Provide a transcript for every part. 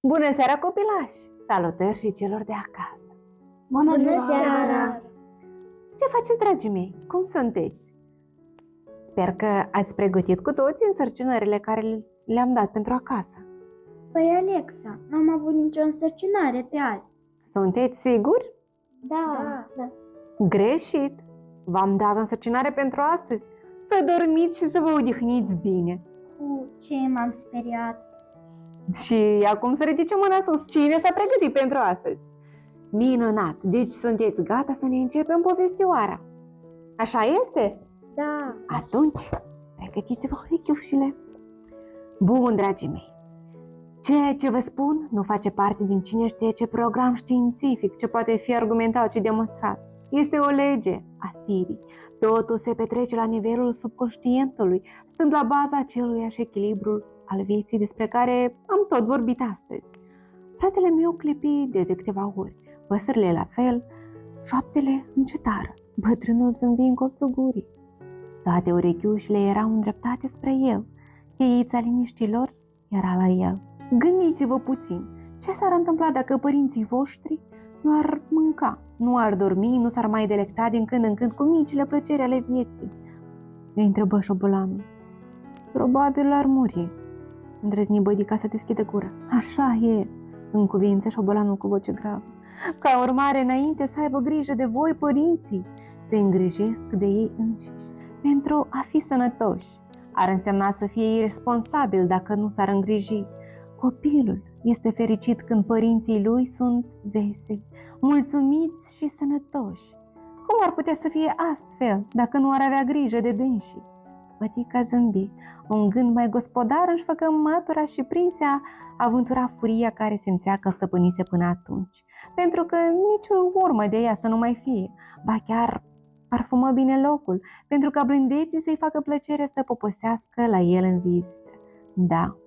Bună seara, copilași! Salutări și celor de acasă! Bună seara! Ce faceți, dragii mei? Cum sunteți? Sper că ați pregătit cu toții însărcinările care le-am dat pentru acasă. Păi, Alexa, nu am avut nicio însărcinare pe azi. Sunteți siguri? Da. Greșit! V-am dat însărcinare pentru astăzi. Să dormiți și să vă odihniți bine. Cu ce m-am speriat? Și acum să ridicem mâna sus. Cine s-a pregătit pentru astăzi? Minunat! Deci sunteți gata să ne începem povestioara. Așa este? Da. Atunci, pregătiți-vă urechiușile. Bun, dragii mei, ceea ce vă spun nu face parte din cine știe ce program științific, ce poate fi argumentat și demonstrat. Este o lege a firii. Totul se petrece la nivelul subconștientului, stând la baza aceluiași echilibru al vieții despre care am tot vorbit astăzi. Fratele meu clipi de câteva ori, păsările la fel, șoaptele încetară, bătrânul zâmbi în colțul gurii. Toate urechiușile erau îndreptate spre el. Cheița liniștilor era la el. Gândiți-vă puțin, ce s-ar întâmpla dacă părinții voștri nu ar mânca, nu ar dormi, nu s-ar mai delecta din când în când cu micile plăceri ale vieții? Îi întrebă șobolanul. Probabil ar muri, îndrăzni Bădica să deschidă gura. Așa e, încuvință șobolanul cu voce gravă. Ca urmare, înainte să aibă grijă de voi, părinții se îngrijesc de ei înșiși pentru a fi sănătoși. Ar însemna să fie irresponsabil dacă nu s-ar îngriji. Copilul este fericit când părinții lui sunt veseli, mulțumiți și sănătoși. Cum ar putea să fie astfel dacă nu ar avea grijă de dânsii? Bătica zâmbi. Un gând mai gospodar își făcă mătura și prinse a avântura furia care simțea că stăpânise până atunci, pentru că nicio urmă de ea să nu mai fie, ba chiar parfumă bine locul, pentru ca blândeții să-i facă plăcere să poposească la el în vizită. Da,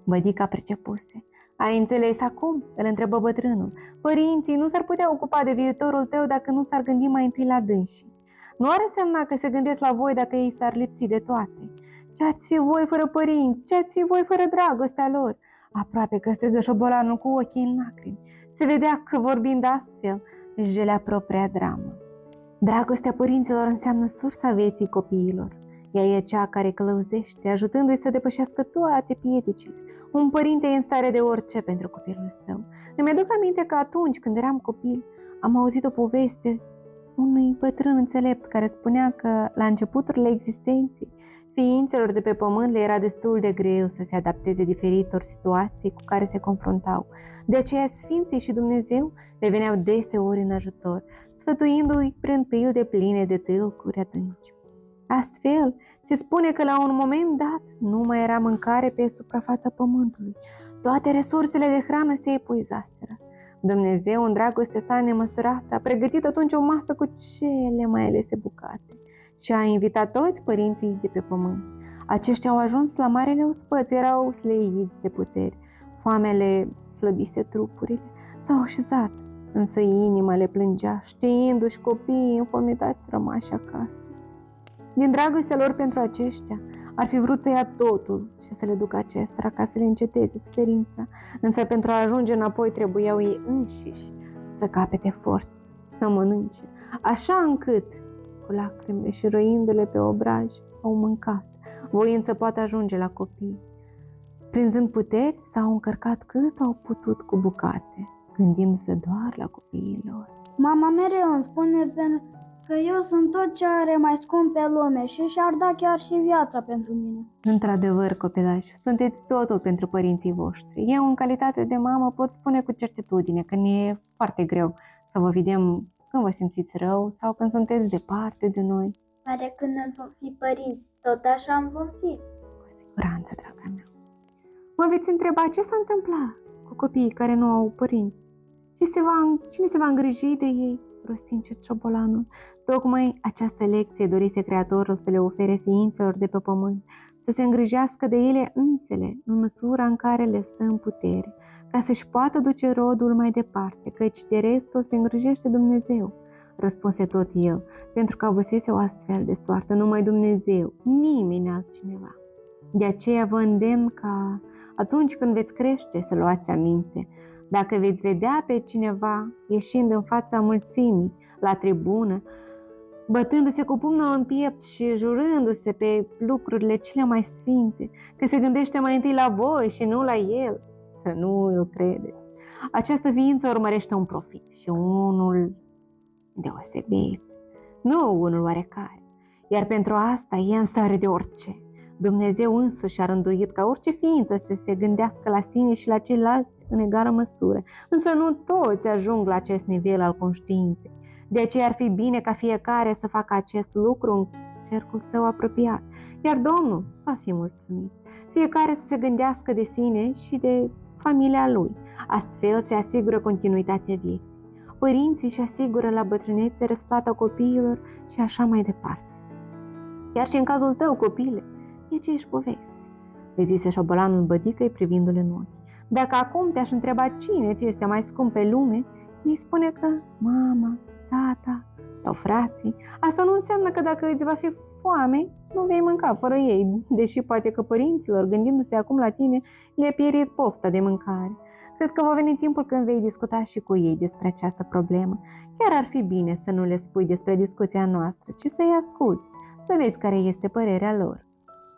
Bădica pricepuse. Ai înțeles acum? Îl întrebă bătrânul. Părinții nu s-ar putea ocupa de viitorul tău dacă nu s-ar gândi mai întâi la dânsii. Nu ar însemna că se gândesc la voi dacă ei s-ar lipsi de toate. Ce ați fi voi fără părinți? Ce ați fi voi fără dragostea lor? Aproape că strigă șobolanul cu ochii în lacrimi. Se vedea că, vorbind astfel, își gelea propria dramă. Dragostea părinților înseamnă sursa vieții copiilor. Ea e cea care călăuzește, ajutându-i să depășească toate piedicile. Un părinte e în stare de orice pentru copilul său. Îmi aduc aminte că atunci când eram copil, am auzit o poveste unui bătrân înțelept care spunea că la începuturile existenței, ființelor de pe pământ le era destul de greu să se adapteze diferitor situații cu care se confruntau. De aceea Sfinții și Dumnezeu le veneau deseori în ajutor, sfătuindu-i prin pilde pline de tâlcuri adânci. Astfel, se spune că la un moment dat nu mai era mâncare pe suprafața pământului. Toate resursele de hrană se epuizaseră. Dumnezeu, în dragostea sa nemăsurată, a pregătit atunci o masă cu cele mai alese bucate și a invitat toți părinții de pe pământ. Aceștia au ajuns la marele ospăț, erau sleiiți de puteri, foamele slăbise trupurile, s-au așezat, însă inima le plângea, știindu-și copiii înfometați rămași acasă. Din dragostea lor pentru aceștia, ar fi vrut să ia totul și să le ducă acestora ca să le înceteze suferința, însă pentru a ajunge înapoi trebuiau ei înșiși să capete forță, să mănânce, așa încât, cu lacrimile și roindu-le pe obraj, au mâncat, voind să poată ajunge la copii. Prinzând puteri, s-au încărcat cât au putut cu bucate, gândindu-se doar la copiii lor. Mama mereu îmi spune că eu sunt tot ce are mai scump pe lume și și-ar da chiar și viața pentru mine. Într-adevăr, copilași, sunteți totul pentru părinții voștri. Eu, în calitate de mamă, pot spune cu certitudine că ne e foarte greu să vă vedem când vă simțiți rău sau când sunteți departe de noi. Oare când noi vom fi părinți, tot așa vom fi? Cu siguranță, draga mea. Mă veți întreba ce s-a întâmplat cu copiii care nu au părinți? Cine se va îngriji de ei? Rosti încet șobolanul. Tocmai această lecție dorise Creatorul să le ofere ființelor de pe pământ, să se îngrijească de ele însele, în măsura în care le stă în putere, ca să-și poată duce rodul mai departe, căci de restul se îngrijește Dumnezeu, răspunse tot el, pentru că avusese o astfel de soartă, numai Dumnezeu, nimeni altcineva. De aceea vă îndemn ca Atunci când veți crește, să luați aminte. Dacă veți vedea pe cineva ieșind în fața mulțimii, la tribună, bătându-se cu pumnul în piept și jurându-se pe lucrurile cele mai sfinte, că se gândește mai întâi la voi și nu la el, să nu îl credeți. Această ființă urmărește un profit și unul deosebit, nu unul oarecare. Iar pentru asta e în stare de orice. Dumnezeu însuși a rânduit ca orice ființă să se gândească la sine și la ceilalți în egală măsură, însă nu toți ajung la acest nivel al conștiinței. De aceea ar fi bine ca fiecare să facă acest lucru în cercul său apropiat, iar Domnul va fi mulțumit. Fiecare să se gândească de sine și de familia lui. Astfel se asigură continuitatea vieții. Părinții își asigură la bătrânețe răsplata copiilor și așa mai departe. Chiar și în cazul tău, copile, e aceeași poveste, îi zise șobolanul bădicăi privindu-le în ochi. Dacă acum te-aș întreba cine ți este mai scump pe lume, mi-ai spune că mama, tata sau frații. Asta nu înseamnă că dacă îți va fi foame, nu vei mânca fără ei, deși poate că părinților, gândindu-se acum la tine, le-a pierit pofta de mâncare. Cred că va veni timpul când vei discuta și cu ei despre această problemă. Chiar ar fi bine să nu le spui despre discuția noastră, ci să-i asculți, să vezi care este părerea lor.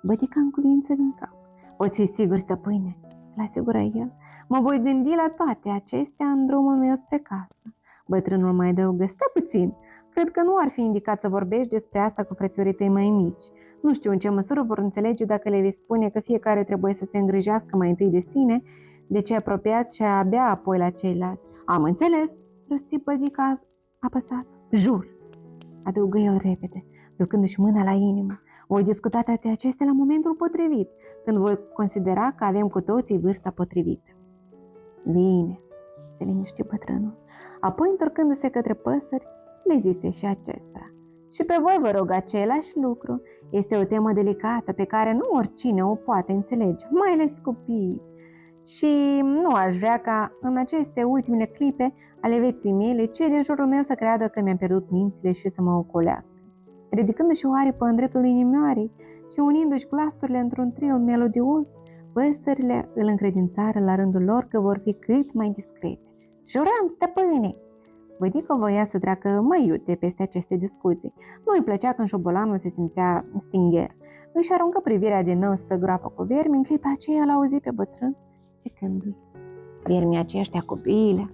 Bătica în cuvință din cap. Poți fi sigur, stăpâne, îl asigură el. Mă voi gândi la toate acestea în drumul meu spre casă. Bătrânul mai adăugă, stă puțin. Cred că nu ar fi indicat să vorbești despre asta cu frățiorii tăi mai mici. Nu știu în ce măsură vor înțelege dacă le vei spune că fiecare trebuie să se îngrijească mai întâi de sine, de cei apropiați și abia apoi la ceilalți. Am înțeles, rosti bădica apăsat. Jur, adăugă el repede, ducându-și mâna la inimă. Voi discuta toate acestea la momentul potrivit, când voi considera că avem cu toții vârsta potrivită. Bine, se liniști bătrânul. Apoi, întorcându-se către păsări, le zise și acestora. Și pe voi vă rog același lucru. Este o temă delicată pe care nu oricine o poate înțelege, mai ales copiii. Și nu aș vrea ca în aceste ultimele clipe ale vieții mele cei din jurul meu să creadă că mi-am pierdut mințile și să mă ocolească. Ridicându-și o aripă în dreptul inimioarei și unindu-și glasurile într-un tril melodios, păsările îl încredințară la rândul lor că vor fi cât mai discrete. Jurăm, stăpâne! Bădică voia să treacă mai iute peste aceste discuții. Nu îi plăcea când șobolanul se simțea stingher. Își aruncă privirea din nou spre groapa cu viermi, în clipa aceea l-auzi pe bătrân zicându-i: viermii aceștia copile.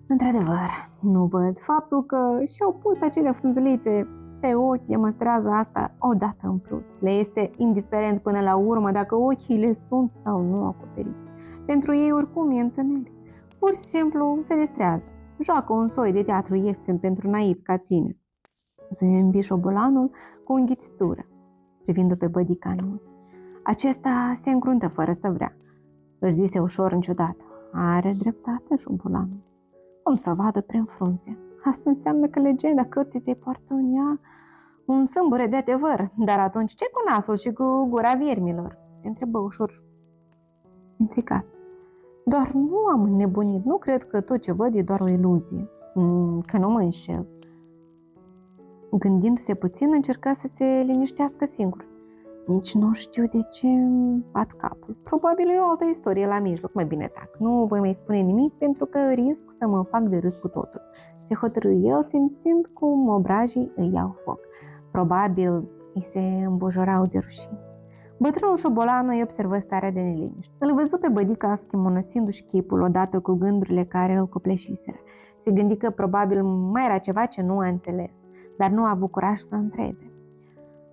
Într-adevăr, nu văd. Faptul că și-au pus acele frunzulițe pe ochi demonstrează asta odată în plus. Le este indiferent până la urmă dacă ochii le sunt sau nu acoperiți. Pentru ei oricum e întuneric. Pur și simplu se distrează. Joacă un soi de teatru ieftin pentru naiv ca tine. Zâmbi șobolanul cu înghițitură, privindu-l pe bădica în ochi. Acesta se încruntă fără să vrea. Își zise ușor înciudat: are dreptate șobolanul. Cum să vadă prin frunze? Asta înseamnă că legenda cărtiței poartă în ea un sâmbure de adevăr. Dar atunci ce cu nasul și cu gura viermilor? Se întrebă ușor intrigat. Doar nu am înnebunit. Nu cred că tot ce văd e doar o iluzie. Că nu mă înșel. Gândindu-se puțin, încerca să se liniștească singur. Nici nu știu de ce îmi bat capul. Probabil e o altă istorie la mijloc. Mai bine tac. Nu voi mai spune nimic pentru că risc să mă fac de râs cu totul. Se hotărâ el, simțind cum obrajii îi iau foc. Probabil îi se îmbujorau de rușine. Bătrânul șobolan îi observă starea de neliniște. Îl văzu pe bădica schimonosindu-și chipul odată cu gândurile care îl copleșiseră. Se gândi că probabil mai era ceva ce nu a înțeles, dar nu a avut curaj să întrebe.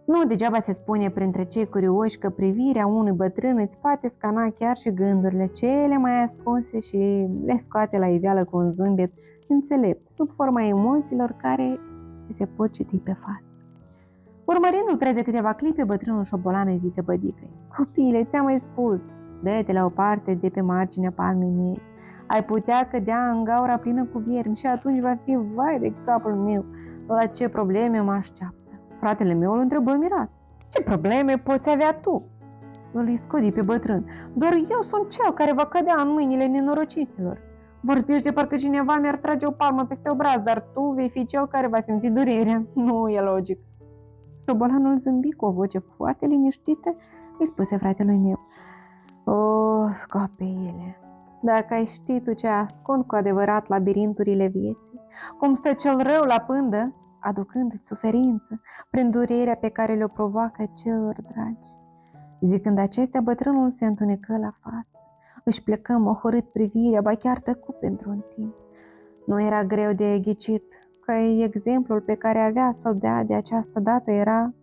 Nu degeaba se spune printre cei curioși că privirea unui bătrân îți poate scana chiar și gândurile cele mai ascunse și le scoate la iveală cu un zâmbet înțelept, sub forma emoțiilor care se pot citi pe față. Urmărindu-l preț de câteva clipe, bătrânul șobolan îi zise bădicăi: copile, ți-am mai spus, dă-te la o parte de pe marginea palmei mele. Ai putea cădea în gaura plină cu viermi și atunci va fi vai de capul meu, la ce probleme mă așteaptă. Fratele meu îl întrebă mirat: ce probleme poți avea tu? Îl scodi pe bătrân: doar eu sunt cel care va cădea în mâinile nenorociților. Vorbești de parcă cineva mi-ar trage o palmă peste obraz, dar tu vei fi cel care va simți durerea. Nu e logic. Șobolanul zâmbi cu o voce foarte liniștită, îi spuse fratelui meu: Oh, copiile, dacă ai ști tu ce ascund cu adevărat labirinturile vieții, cum stă cel rău la pândă, aducându-ți suferință prin durerea pe care le-o provoacă celor dragi. Zicând acestea, bătrânul se întunecă la față, își plecă mohorât privirea, ba chiar tăcu pentru un timp. Nu era greu de ghicit că exemplul pe care avea să-l dea de această dată era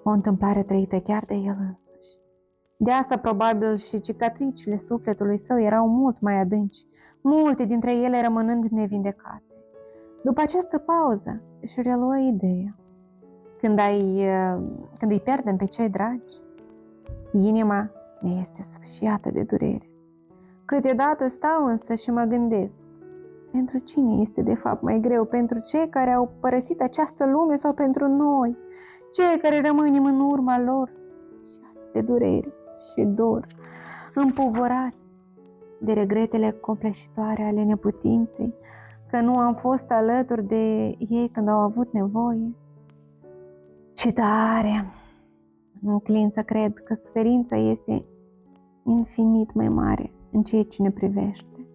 o întâmplare trăită chiar de el însuși. De asta probabil și cicatricile sufletului său erau mult mai adânci, multe dintre ele rămânând nevindecate. După această pauză își reluă ideea. Când îi pierdem pe cei dragi, inima ne este sfâșiată de durere. Câteodată stau însă și mă gândesc, pentru cine este de fapt mai greu, pentru cei care au părăsit această lume sau pentru noi, cei care rămânem în urma lor, sfâșiați de durere și dor, împovărați de regretele copleșitoare ale neputinței, că nu am fost alături de ei când au avut nevoie. Și tare înclin să cred că suferința este infinit mai mare în ceea ce ne privește,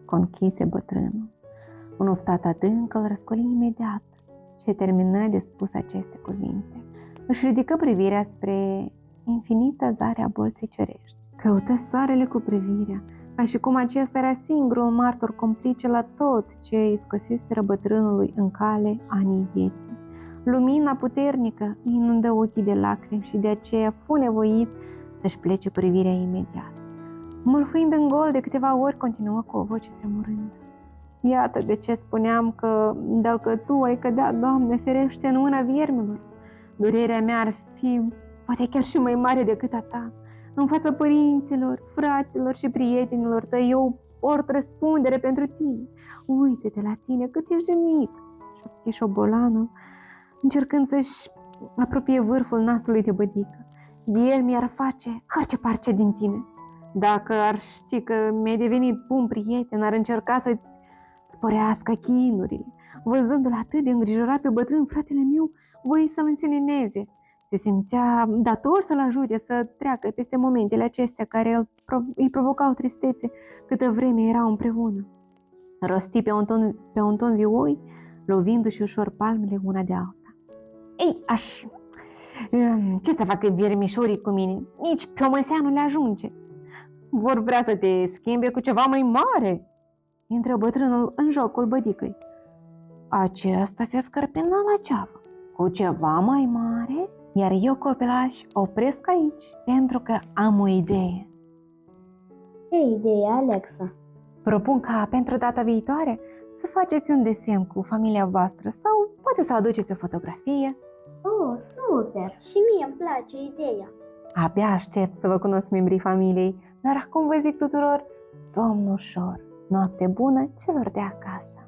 conchise bătrânul. Un oftat adânc îl răscoli imediat și termină de spus aceste cuvinte. Își ridică privirea spre infinita zare a bolții cerești. Căută soarele cu privirea, ca și cum acesta era singurul martor complice la tot ce îi scoseseră bătrânului în cale anii vieții. Lumina puternică îi inundă ochii de lacrimi și de aceea fu nevoit să-și plece privirea imediat. Mâlfâind în gol de câteva ori, continuă cu o voce tremurândă. Iată de ce spuneam că dacă tu ai cădea, Doamne ferește, în mâna viermilor, durerea mea ar fi poate chiar și mai mare decât a ta. În fața părinților, fraților și prietenilor tăi, eu port răspundere pentru tine. Uite-te la tine cât ești de mic, șopti șobolanul, încercând să-și apropie vârful nasului de bădică. El mi-ar face harce-parce din tine. Dacă ar ști că mi-ai devenit bun prieten, ar încerca să-ți sporească chinurile. Văzându-l atât de îngrijorat pe bătrân, fratele meu voi să-l însenineze. Se simțea dator să-l ajute să treacă peste momentele acestea care îi provocau tristețe câtă vreme erau împreună. Rosti pe un ton vioi, lovindu-și ușor palmele una de alta. Ei, ce să facă viermișorii cu mine? Nici pe o măsea nu le ajunge. Vor vrea să te schimbe cu ceva mai mare? Intră bătrânul în jocul bădicăi. Acesta se scărpină la ceavă. Cu ceva mai mare? Iar eu, copilași, opresc aici, pentru că am o idee. Ce idee, Alexa? Propun ca pentru data viitoare să faceți un desen cu familia voastră sau poate să aduceți o fotografie. Oh, super! Și mie îmi place ideea. Abia aștept să vă cunosc membrii familiei, dar acum vă zic tuturor somn ușor, noapte bună celor de acasă.